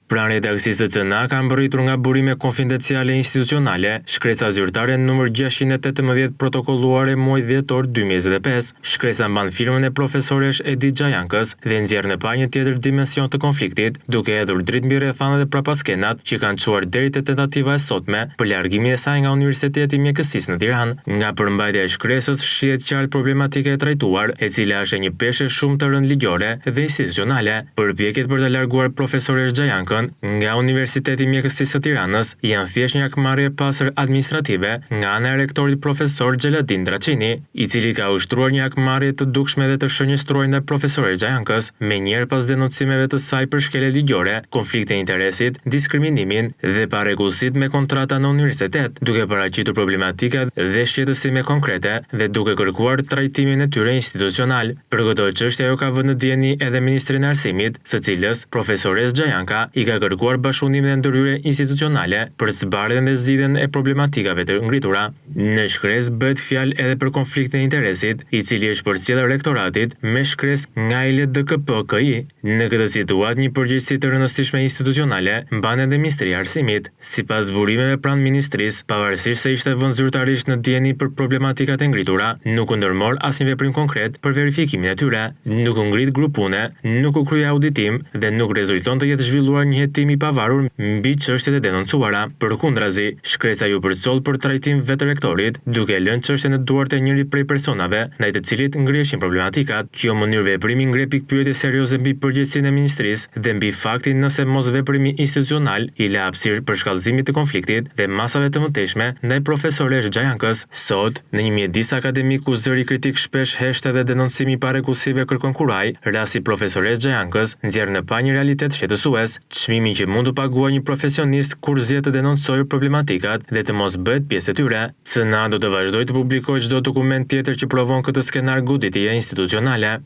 Pranë redaksisë të CNA ka mbërritur nga burime konfidenciale institucionale, shkresa zyrtare numër 618 protokolluare muaj dhjetor 2025. Shkresa mban firmën e profesoresh Edith Xhajankës dhe nxjerr në pa një tjetër dimension të konfliktit, duke hedhur dritë mbi rrethanat e prapaskenat që kanë çuar deri te tentativa e sotme për largimin e saj nga Universiteti i Mjekësisë në Tiranë. Nga përmbajtja e shkresës shihet qartë problematika e trajtuar, e cila është një peshë shumë të rëndë ligjore dhe institucionale. Përpjekjet për të larguar profesoresh Xhajankën nga Universiteti i Mjekësisë së Tiranës janë thjesht një akmarrje pasër administrative nga ana e rektorit profesor Xheladin Dracini, i cili ka ushtruar një akmarrje të dukshme dhe të shënjestruar ndaj profesoresh Xhajankës, menjëherë pas denoncimeve të saj për shkelje ligjore, konflikte interesit, diskriminimin dhe parregullsitë me kontrata në universitet, duke paraqitur problematika dhe shqetësime konkrete dhe duke kërkuar trajtimin e tyre institucional. Për këto çështje ajo ka vënë në dieni edhe Ministrinë e Arsimit, së cilës profesores Xhajanka i ka kërkuar bashkëpunime dhe ndërhyrje institucionale për zbardhjen dhe zgjidhjen e problematikave të ngritura. Në shkresë bëhet fjalë edhe për konfliktin e interesit, i cili është përcjellur rektoratit me shkresë nga LDKP-KI. Në këtë situatë, një përgjegjësi të rëndësishme institucionale mban edhe Ministria e Arsimit. Sipas burimeve pranë ministrisë, pavarësisht se ishte vënë zyrtarisht në dieni për problematikat e ngritura, nuk u ndërmor asnjë veprim konkret për verifikimin e tyre. Nuk u ngrit grup pune, nuk u krye auditim dhe nuk rezulton të jetë zhvilluar një hetim i pavarur mbi çështjet e denoncuara. Përkundrazi, shkresa ju përcoll për trajtim vetë rektorit, duke lënë çështjen në duart e njërit prej personave ndaj të cilit ngriheshin problematikat. Kjo mënyrë veprimi ngre pikpyetje serioze mbi përgjegjësinë e ministrisë dhe mbi faktin nëse mos veprimi institucional i la hapësirë për shkallëzimit të konfliktit dhe masave të mëtejshme ndaj profesoresh Xhajankës. Sot, në një mjedis akademik ku zëri kritik shpesh heshte dhe denoncimi i parregullsive kërkon kuraj, rasti profesores Xhajankës nxjerr në pa një realitet shqetësues. Çmimin që mund të paguajë një profesionist kur zgjedh të denoncojë problematikat dhe të mos bëhet pjesë e tyre. CNA do të vazhdojë të publikojë çdo dokument tjetër që provon këtë skenar goditje institucionale.